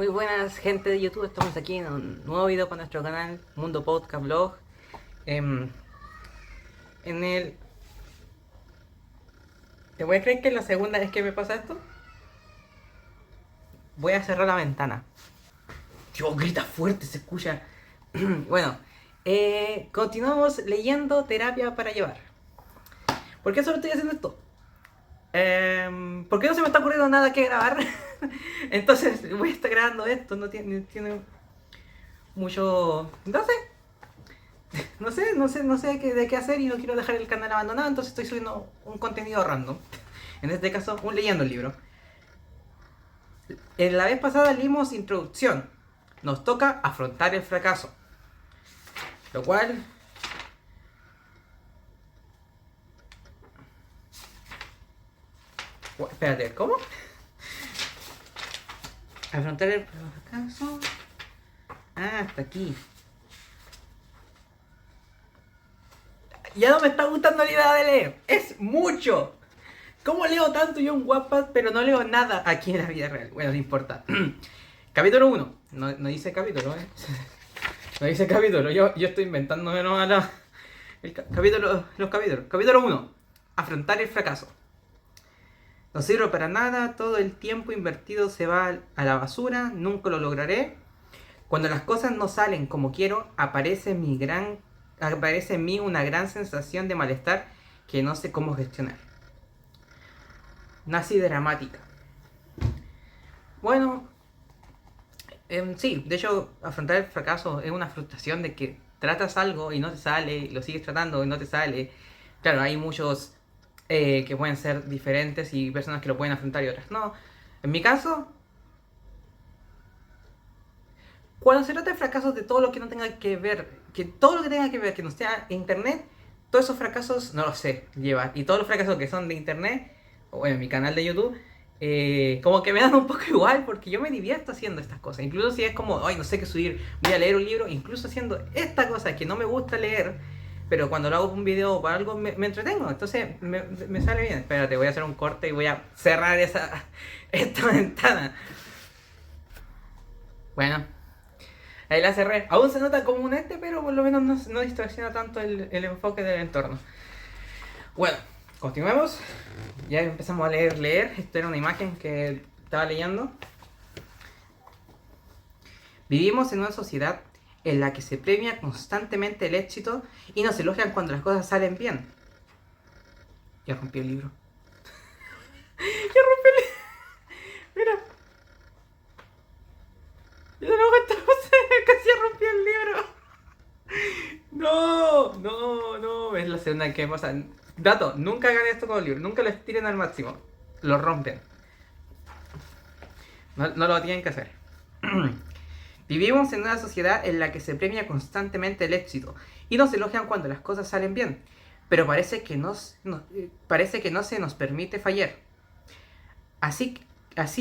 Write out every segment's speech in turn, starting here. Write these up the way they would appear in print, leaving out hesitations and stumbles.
Muy buenas gente de YouTube, estamos aquí en un nuevo video para nuestro canal Mundo Podcast Blog. En el... ¿Te voy a creer que es la segunda vez que me pasa esto? Voy a cerrar la ventana. Dios, grita fuerte, se escucha. Bueno, continuamos leyendo Terapia para Llevar. ¿Por qué solo estoy haciendo esto? ¿Por qué no se me está ocurriendo nada que grabar? Entonces voy a estar grabando esto, no tiene mucho... No sé de qué hacer y no quiero dejar el canal abandonado, entonces estoy subiendo un contenido random. En este caso, leyendo el libro. En la vez pasada leímos introducción. Nos toca afrontar el fracaso. Lo cual... Espérate, ¿cómo? Afrontar el fracaso... Ah, hasta aquí. Ya no me está gustando la idea de leer. Es mucho. ¿Cómo leo tanto yo en Wattpad pero no leo nada aquí en la vida real? Bueno, no importa. Capítulo 1. No dice capítulo, ¿eh? No dice capítulo. Yo estoy inventándome nomás los capítulos. Capítulo 1. Afrontar el fracaso. No sirve para nada. Todo el tiempo invertido se va a la basura. Nunca lo lograré. Cuando las cosas no salen como quiero, aparece en mí una gran sensación de malestar que no sé cómo gestionar. Nazi dramática. Bueno, sí, de hecho, afrontar el fracaso es una frustración de que tratas algo y no te sale, y lo sigues tratando y no te sale. Claro, hay muchos que pueden ser diferentes y personas que lo pueden afrontar y otras no. En mi caso, cuando se trata de fracasos de todo lo que no tenga que ver, que no sea internet, todos esos fracasos no los sé llevar. Y todos los fracasos que son de internet, o bueno, en mi canal de YouTube, como que me dan un poco igual porque yo me divierto haciendo estas cosas. Incluso si es como, ay, no sé qué subir, voy a leer un libro, incluso haciendo esta cosa que no me gusta leer, pero cuando lo hago un video o para algo me entretengo. Entonces me sale bien. Espérate, voy a hacer un corte y voy a cerrar esta ventana. Bueno. Ahí la cerré. Aún se nota como un pero por lo menos no distorsiona tanto el enfoque del entorno. Bueno, continuemos. Ya empezamos a leer. Esto era una imagen que estaba leyendo. Vivimos en una sociedad en la que se premia constantemente el éxito y nos elogian cuando las cosas salen bien. Ya rompí el libro. Ya rompí el libro. Mira. Yo no aguanto, casi rompí el libro. No. Es la segunda vez que me pasa. Dato, nunca hagan esto con los libros. Nunca lo estiren al máximo. Lo rompen. No lo tienen que hacer. Vivimos en una sociedad en la que se premia constantemente el éxito y nos elogian cuando las cosas salen bien. Pero parece que no se nos permite fallar. Así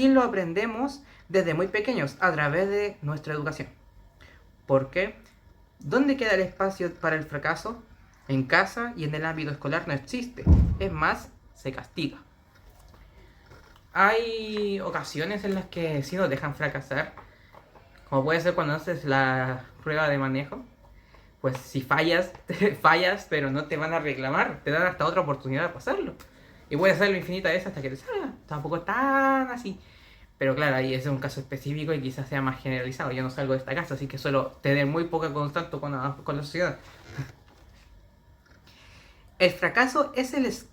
lo aprendemos desde muy pequeños a través de nuestra educación. ¿Por qué? ¿Dónde queda el espacio para el fracaso? En casa y en el ámbito escolar no existe. Es más, se castiga. Hay ocasiones en las que sí nos dejan fracasar. Como puede ser cuando haces la prueba de manejo. Pues si fallas, fallas, pero no te van a reclamar. Te dan hasta otra oportunidad de pasarlo. Y puedes hacerlo infinitas veces hasta que te salga. Tampoco es tan así. Pero claro, ahí ese es un caso específico y quizás sea más generalizado. Yo no salgo de esta casa, así que suelo tener muy poca contacto con la sociedad. El fracaso es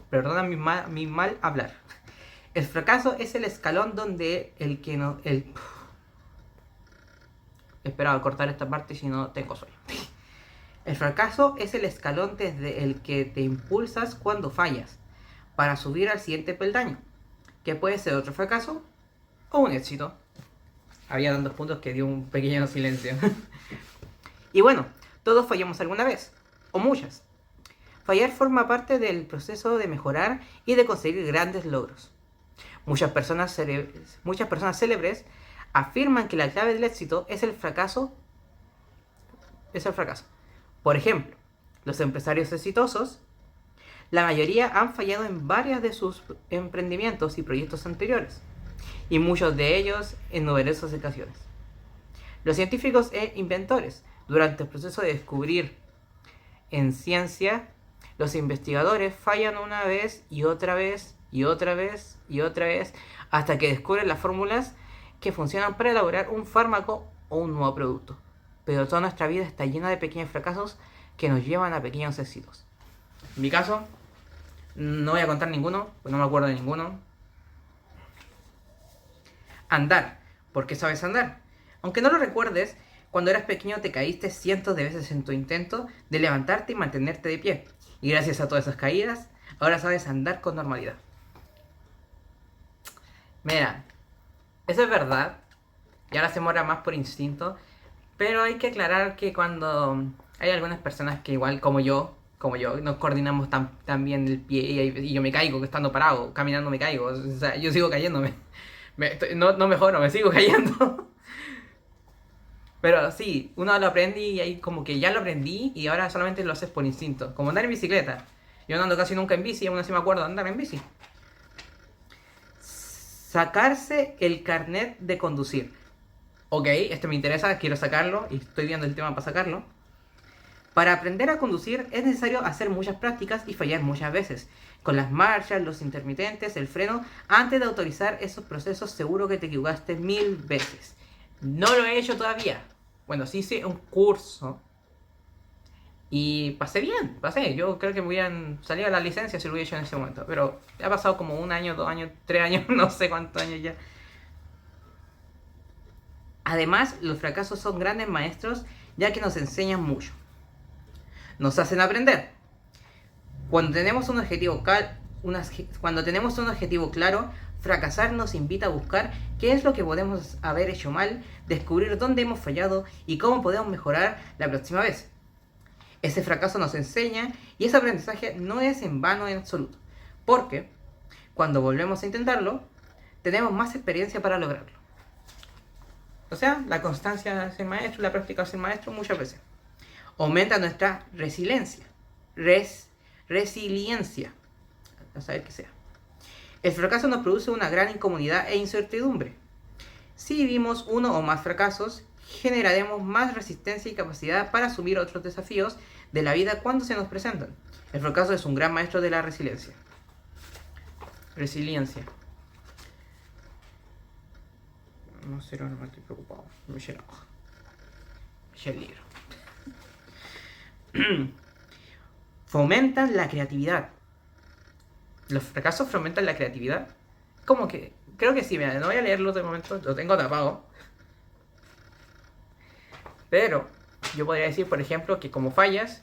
Perdona mi mal hablar. El fracaso es el escalón donde el que no... Esperaba cortar esta parte si no tengo sueño. El fracaso es el escalón desde el que te impulsas cuando fallas, para subir al siguiente peldaño, que puede ser otro fracaso o un éxito. Había tantos puntos que dio un pequeño silencio. Y bueno, todos fallamos alguna vez, o muchas. Fallar forma parte del proceso de mejorar y de conseguir grandes logros. Muchas personas célebres afirman que la clave del éxito es el fracaso. Por ejemplo, los empresarios exitosos, la mayoría han fallado en varios de sus emprendimientos y proyectos anteriores. y muchos de ellos en numerosas ocasiones. Los científicos e inventores, durante el proceso de descubrir en ciencia, los investigadores fallan una vez y otra vez y otra vez y otra vez hasta que descubren las fórmulas que funcionan para elaborar un fármaco o un nuevo producto. Pero toda nuestra vida está llena de pequeños fracasos que nos llevan a pequeños éxitos. En mi caso, no voy a contar ninguno, pues no me acuerdo de ninguno. Andar. ¿Por qué sabes andar? Aunque no lo recuerdes, cuando eras pequeño te caíste cientos de veces en tu intento de levantarte y mantenerte de pie. Y gracias a todas esas caídas, ahora sabes andar con normalidad. Mira, eso es verdad. Y ahora se muera más por instinto. Pero hay que aclarar que cuando hay algunas personas que igual como yo, no coordinamos tan bien el pie y yo me caigo estando parado, caminando me caigo. O sea, yo sigo cayéndome. No mejoro, me sigo cayendo. Pero sí, uno lo aprende y ahí como que ya lo aprendí y ahora solamente lo haces por instinto. Como andar en bicicleta. Yo no ando casi nunca en bici y aún así me acuerdo de andar en bici. Sacarse el carnet de conducir. Ok, esto me interesa, quiero sacarlo y estoy viendo el tema para sacarlo. Para aprender a conducir es necesario hacer muchas prácticas y fallar muchas veces. Con las marchas, los intermitentes, el freno, antes de autorizar esos procesos seguro que te equivocaste 1000 veces. No lo he hecho todavía. Bueno, sí hice un curso y pasé. Yo creo que me hubieran salido a la licencia si lo hubiera hecho en ese momento. Pero ha pasado como 1 año, 2 años, 3 años, no sé cuántos años ya. Además, los fracasos son grandes maestros ya que nos enseñan mucho. Nos hacen aprender. Cuando tenemos un objetivo claro, fracasar nos invita a buscar qué es lo que podemos haber hecho mal, descubrir dónde hemos fallado y cómo podemos mejorar la próxima vez. Ese fracaso nos enseña y ese aprendizaje no es en vano en absoluto, porque cuando volvemos a intentarlo, tenemos más experiencia para lograrlo. O sea, la constancia hace el maestro, la práctica hace el maestro muchas veces. Aumenta nuestra resiliencia. Resiliencia. A saber qué sea. El fracaso nos produce una gran incomodidad e incertidumbre. Si vivimos uno o más fracasos, generaremos más resistencia y capacidad para asumir otros desafíos de la vida cuando se nos presentan. El fracaso es un gran maestro de la resiliencia. Resiliencia. No sé, no me estoy preocupado. Me eché la hoja. Me eché el libro. Fomentan la creatividad. ¿Los fracasos fomentan la creatividad? ¿Cómo que? Creo que sí, mira, no voy a leerlo de momento, lo tengo tapado. Pero yo podría decir, por ejemplo, que como fallas,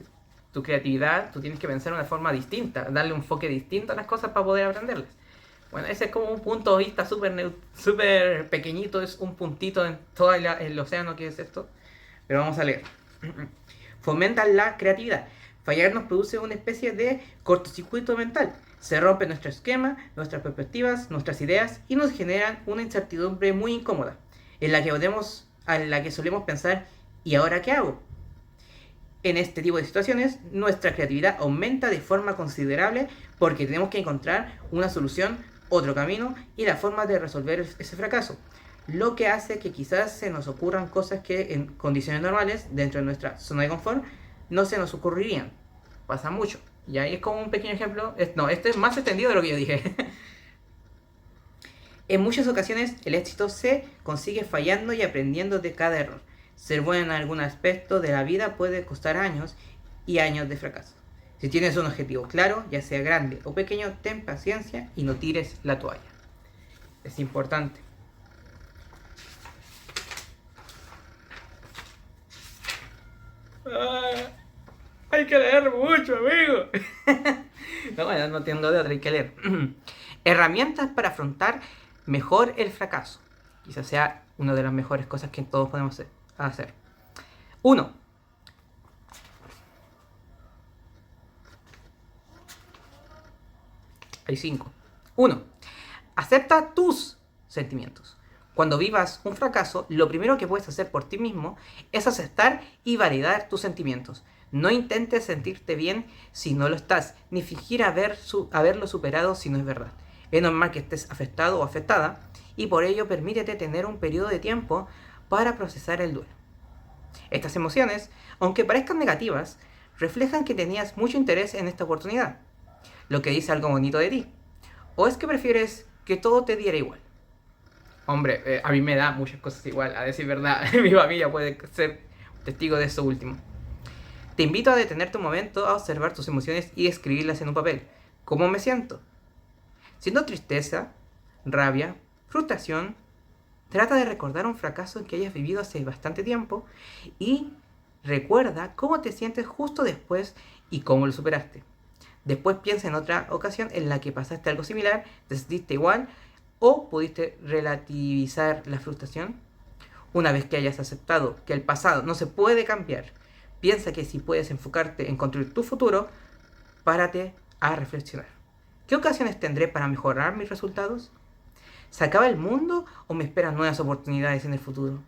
tu creatividad, tú tienes que pensar de una forma distinta, darle un enfoque distinto a las cosas para poder aprenderlas. Bueno, ese es como un punto de vista súper pequeñito, es un puntito en todo el océano que es esto. Pero vamos a leer. Fomentan la creatividad. Fallar nos produce una especie de cortocircuito mental. Se rompe nuestro esquema, nuestras perspectivas, nuestras ideas y nos generan una incertidumbre muy incómoda, en la que solemos pensar, ¿y ahora qué hago? En este tipo de situaciones, nuestra creatividad aumenta de forma considerable porque tenemos que encontrar una solución, otro camino y la forma de resolver ese fracaso. Lo que hace que quizás se nos ocurran cosas que en condiciones normales, dentro de nuestra zona de confort, no se nos ocurrirían. Pasa mucho. Y ahí es como un pequeño ejemplo. Este es más extendido de lo que yo dije. En muchas ocasiones el éxito se consigue fallando y aprendiendo de cada error. Ser bueno en algún aspecto de la vida puede costar años y años de fracaso. Si tienes un objetivo claro, ya sea grande o pequeño, ten paciencia y no tires la toalla. Es importante. Hay que leer mucho, amigo. No tengo de otra, hay que leer. Herramientas para afrontar mejor el fracaso. Quizás sea una de las mejores cosas que todos podemos hacer. 1. Hay 5. 1. Acepta tus sentimientos. Cuando vivas un fracaso, lo primero que puedes hacer por ti mismo es aceptar y validar tus sentimientos. No intentes sentirte bien si no lo estás, ni fingir haberlo superado si no es verdad. Es normal que estés afectado o afectada y por ello permítete tener un periodo de tiempo para procesar el duelo. Estas emociones, aunque parezcan negativas, reflejan que tenías mucho interés en esta oportunidad, lo que dice algo bonito de ti. ¿O es que prefieres que todo te diera igual? Hombre, a mí me da muchas cosas igual, a decir verdad. Mi familia puede ser testigo de eso último. Te invito a detenerte un momento a observar tus emociones y escribirlas en un papel. ¿Cómo me siento? Siento tristeza, rabia, frustración. Trata de recordar un fracaso que hayas vivido hace bastante tiempo y recuerda cómo te sientes justo después y cómo lo superaste. Después piensa en otra ocasión en la que pasaste algo similar, te sentiste igual o pudiste relativizar la frustración. Una vez que hayas aceptado que el pasado no se puede cambiar, piensa que si puedes enfocarte en construir tu futuro, párate a reflexionar. ¿Qué ocasiones tendré para mejorar mis resultados? ¿Se acaba el mundo o me esperan nuevas oportunidades en el futuro?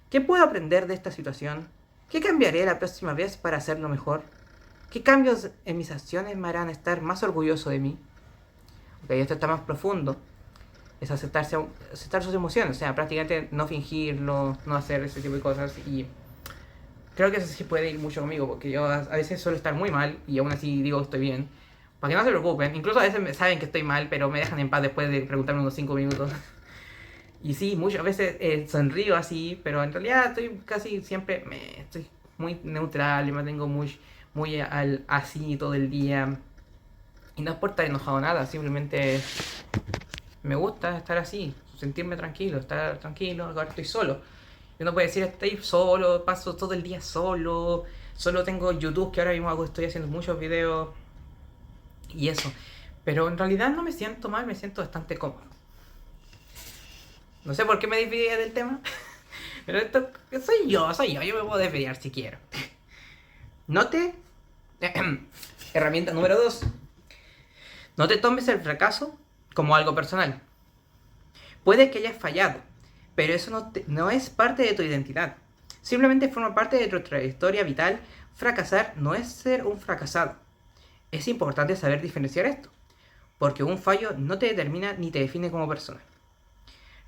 ¿Qué puedo aprender de esta situación? ¿Qué cambiaré la próxima vez para hacerlo mejor? ¿Qué cambios en mis acciones me harán estar más orgulloso de mí? Ok, esto está más profundo. Es aceptar sus emociones, o sea, prácticamente no fingirlo, no hacer ese tipo de cosas. Y creo que eso sí puede ir mucho conmigo, porque yo a veces suelo estar muy mal y aún así digo estoy bien. Para que no se preocupen, incluso a veces saben que estoy mal, pero me dejan en paz después de preguntarme unos 5 minutos. Y sí, muchas veces sonrío así, pero en realidad estoy casi siempre, estoy muy neutral y me mantengo muy así todo el día. Y no es por estar enojado nada, simplemente me gusta estar así, sentirme tranquilo, estar tranquilo, ahora estoy solo. Yo no puedo decir estoy solo, paso todo el día solo, solo tengo YouTube que ahora mismo estoy haciendo muchos videos y eso. Pero en realidad no me siento mal, me siento bastante cómodo. No sé por qué me desvié del tema, pero esto yo me puedo desviar si quiero. Note, herramienta número 2. No te tomes el fracaso como algo personal. Puede que hayas fallado, pero eso no es parte de tu identidad. Simplemente forma parte de tu trayectoria vital. Fracasar no es ser un fracasado. Es importante saber diferenciar esto, porque un fallo no te determina ni te define como persona.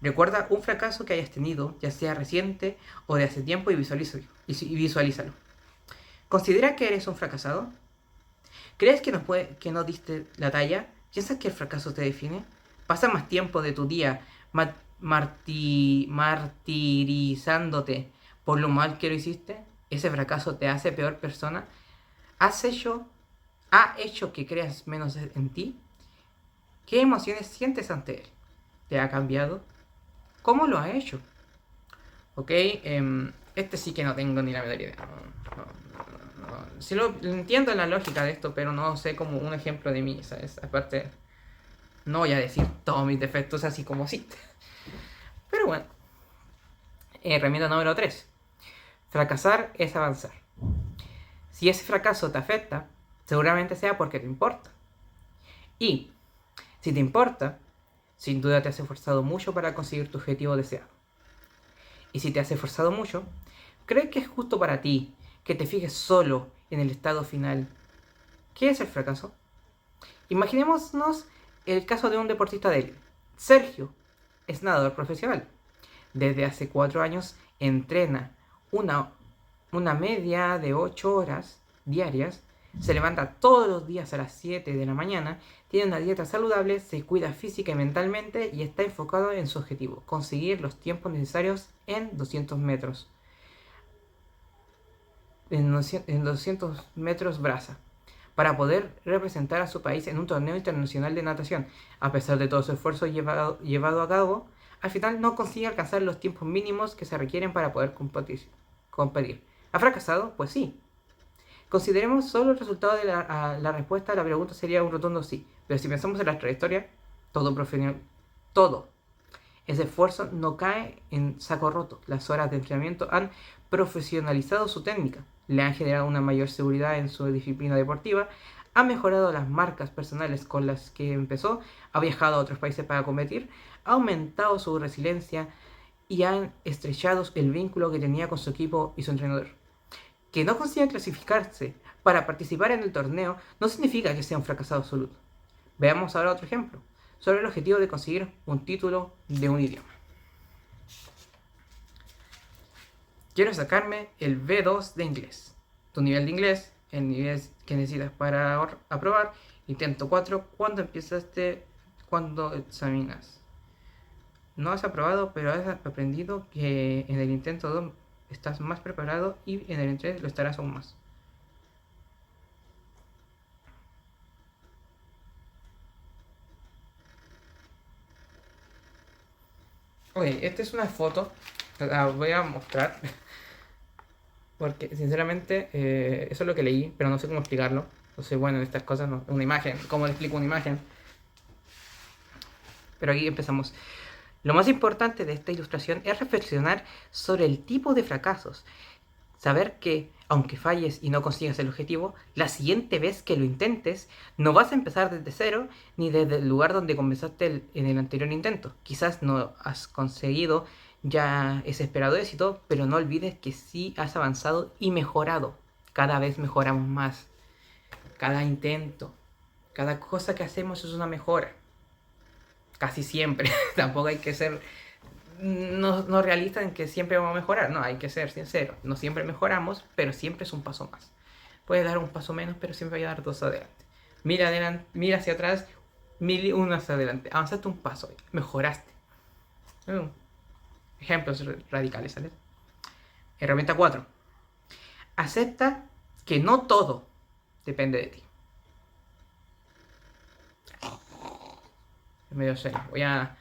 Recuerda un fracaso que hayas tenido, ya sea reciente o de hace tiempo, y visualízalo. ¿Considera que eres un fracasado? ¿Crees que no diste la talla? ¿Piensas que el fracaso te define? ¿Pasa más tiempo de tu día martirizándote por lo mal que lo hiciste? ¿Ese fracaso te hace peor persona? ¿Ha hecho que creas menos en ti? ¿Qué emociones sientes ante él? ¿Te ha cambiado? ¿Cómo lo ha hecho? Ok, este sí que no tengo ni la menor idea. Sí lo entiendo la lógica de esto, pero no sé como un ejemplo de mí, ¿sabes? Aparte, no voy a decir todos mis defectos así como sí. Pero bueno. Herramienta número 3. Fracasar es avanzar. Si ese fracaso te afecta, seguramente sea porque te importa. Y si te importa, sin duda te has esforzado mucho para conseguir tu objetivo deseado. Y si te has esforzado mucho, ¿crees que es justo para ti que te fijes solo en el estado final? ¿Qué es el fracaso? Imaginémonos el caso de un deportista de élite. Sergio es nadador profesional. Desde hace 4 años entrena una media de 8 horas diarias. Se levanta todos los días a las 7 de la mañana, tiene una dieta saludable, se cuida física y mentalmente y está enfocado en su objetivo, conseguir los tiempos necesarios en 200 metros. En 200 metros braza, para poder representar a su país en un torneo internacional de natación. A pesar de todo su esfuerzo llevado a cabo, al final no consigue alcanzar los tiempos mínimos que se requieren para poder competir. ¿Ha fracasado? Pues sí. Consideremos solo el resultado de la respuesta a la pregunta sería un rotundo sí. Pero si pensamos en la trayectoria, todo ese esfuerzo no cae en saco roto. Las horas de entrenamiento han profesionalizado su técnica, le han generado una mayor seguridad en su disciplina deportiva, ha mejorado las marcas personales con las que empezó, ha viajado a otros países para competir, ha aumentado su resiliencia y han estrechado el vínculo que tenía con su equipo y su entrenador. Que no consiga clasificarse para participar en el torneo no significa que sea un fracasado absoluto. Veamos ahora otro ejemplo. sobre el objetivo de conseguir un título de un idioma. Quiero sacarme el B2 de inglés. Tu nivel de inglés, el nivel que necesitas para aprobar. Intento 4, cuando examinas. No has aprobado, pero has aprendido que en el intento 2 estás más preparado y en el 3 lo estarás aún más. Ok, esta es una foto, la voy a mostrar, porque sinceramente eso es lo que leí, pero no sé cómo explicarlo. Entonces, bueno, estas cosas no, una imagen, ¿cómo le explico una imagen? Pero aquí empezamos. Lo más importante de esta ilustración es reflexionar sobre el tipo de fracasos. Saber que, aunque falles y no consigas el objetivo, la siguiente vez que lo intentes, no vas a empezar desde cero ni desde el lugar donde comenzaste en el anterior intento. Quizás no has conseguido ya ese esperado éxito, pero no olvides que sí has avanzado y mejorado. Cada vez mejoramos más. Cada intento, cada cosa que hacemos es una mejora. Casi siempre. Tampoco hay que ser no realistas en que siempre vamos a mejorar. No, hay que ser sinceros. No siempre mejoramos, pero siempre es un paso más. Puedes dar un paso menos, pero siempre voy a dar dos adelante. Mira adelante, mira hacia atrás, mil uno hacia adelante. Avanzaste un paso, mejoraste. Ejemplos radicales, ¿sale? Herramienta 4. Acepta que no todo depende de ti. Es medio serio. Voy a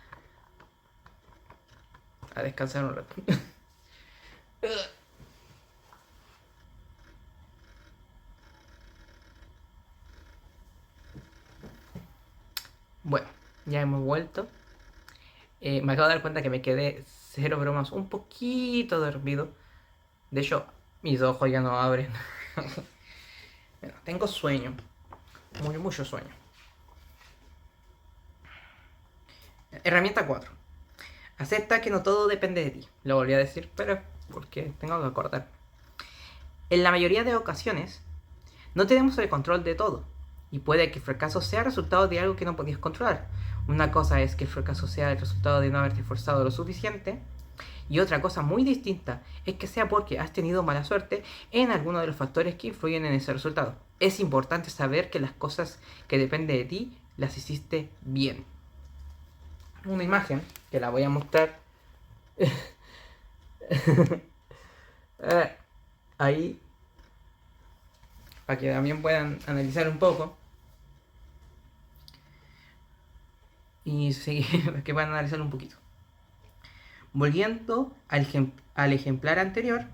descansar un rato. Bueno, ya hemos vuelto. Me acabo de dar cuenta que me quedé, cero bromas, un poquito dormido. De hecho, mis ojos ya no abren. Bueno, tengo sueño. Mucho sueño. Herramienta 4. Acepta que no todo depende de ti. Lo volví a decir, pero porque tengo que acordar. En la mayoría de ocasiones, no tenemos el control de todo. Y puede que el fracaso sea resultado de algo que no podías controlar. Una cosa es que el fracaso sea el resultado de no haberte esforzado lo suficiente. Y otra cosa muy distinta es que sea porque has tenido mala suerte en alguno de los factores que influyen en ese resultado. Es importante saber que las cosas que dependen de ti las hiciste bien. Una imagen que la voy a mostrar. Ahí, para que también puedan analizar un poco. Y sí, que puedan analizar un poquito. Volviendo al ejemplar anterior,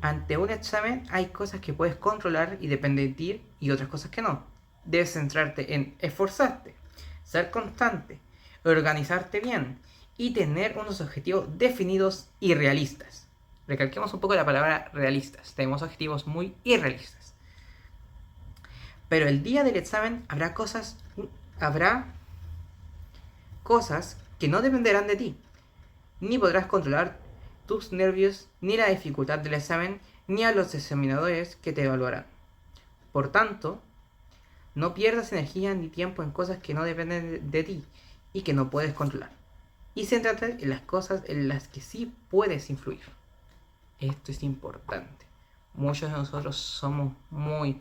ante un examen hay cosas que puedes controlar y depende de ti y otras cosas que no. Debes centrarte en esforzarte, ser constante, organizarte bien y tener unos objetivos definidos y realistas. Recalquemos un poco la palabra realistas. Tenemos objetivos muy irrealistas. Pero el día del examen habrá cosas que no dependerán de ti. Ni podrás controlar tus nervios, ni la dificultad del examen, ni a los examinadores que te evaluarán. Por tanto, no pierdas energía ni tiempo en cosas que no dependen de ti y que no puedes controlar. Y céntrate en las cosas en las que sí puedes influir. Esto es importante. Muchos de nosotros somos muy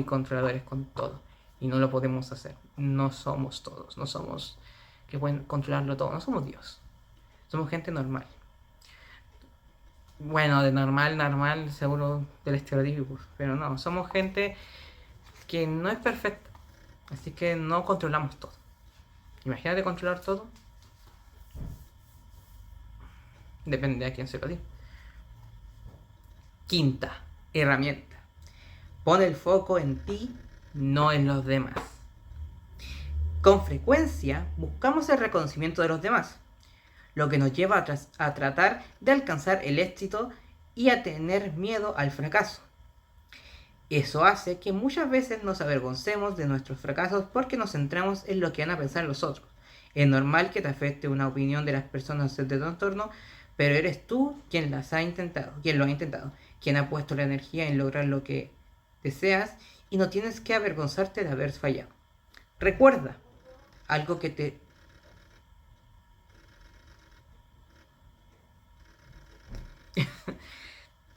controladores con todo. Y no lo podemos hacer. No somos todos. No somos que pueden controlarlo todo. No somos Dios. Somos gente normal. Bueno, de normal, seguro del estereotipo. Pero no, somos gente que no es perfecta. Así que no controlamos todo. Imagínate controlar todo. Depende de a quién se lo diga. Quinta herramienta. Pon el foco en ti, no en los demás. Con frecuencia buscamos el reconocimiento de los demás, lo que nos lleva a tratar de alcanzar el éxito y a tener miedo al fracaso. Eso hace que muchas veces nos avergoncemos de nuestros fracasos porque nos centramos en lo que van a pensar los otros. Es normal que te afecte una opinión de las personas de tu entorno, pero eres tú quien lo ha intentado, quien ha puesto la energía en lograr lo que deseas y no tienes que avergonzarte de haber fallado. Recuerda, algo que te...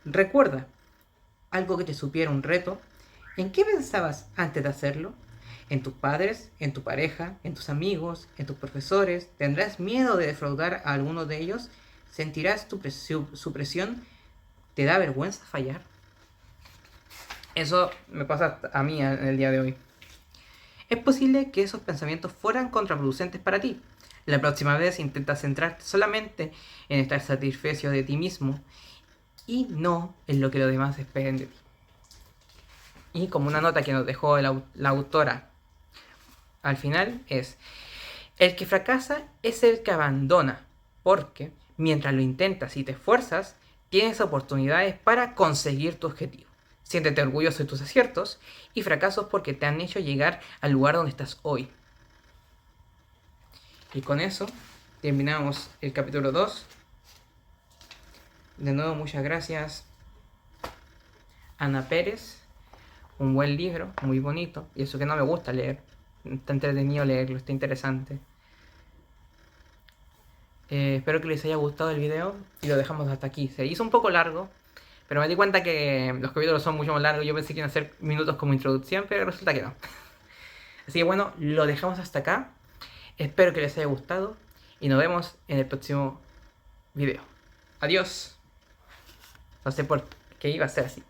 Recuerda, algo que te supiera un reto. ¿En qué pensabas antes de hacerlo? ¿En tus padres? ¿En tu pareja? ¿En tus amigos? ¿En tus profesores? ¿Tendrás miedo de defraudar a alguno de ellos? ¿Sentirás su presión? ¿Te da vergüenza fallar? Eso me pasa a mí en el día de hoy. Es posible que esos pensamientos fueran contraproducentes para ti. La próxima vez intenta centrarte solamente en estar satisfecho de ti mismo y no en lo que los demás esperen de ti. Y como una nota que nos dejó la autora al final es: el que fracasa es el que abandona, porque mientras lo intentas y te esfuerzas, tienes oportunidades para conseguir tu objetivo. Siéntete orgulloso de tus aciertos y fracasos porque te han hecho llegar al lugar donde estás hoy. Y con eso terminamos el capítulo 2. De nuevo, muchas gracias, Ana Pérez. Un buen libro, muy bonito. Y eso que no me gusta leer. Está entretenido leerlo, está interesante. Espero que les haya gustado el video y lo dejamos hasta aquí. Se hizo un poco largo, pero me di cuenta que los capítulos son mucho más largos. Yo pensé que iban a ser minutos como introducción, pero resulta que no. Así que bueno, lo dejamos hasta acá. Espero que les haya gustado y nos vemos en el próximo video. Adiós. No sé por qué iba a ser así.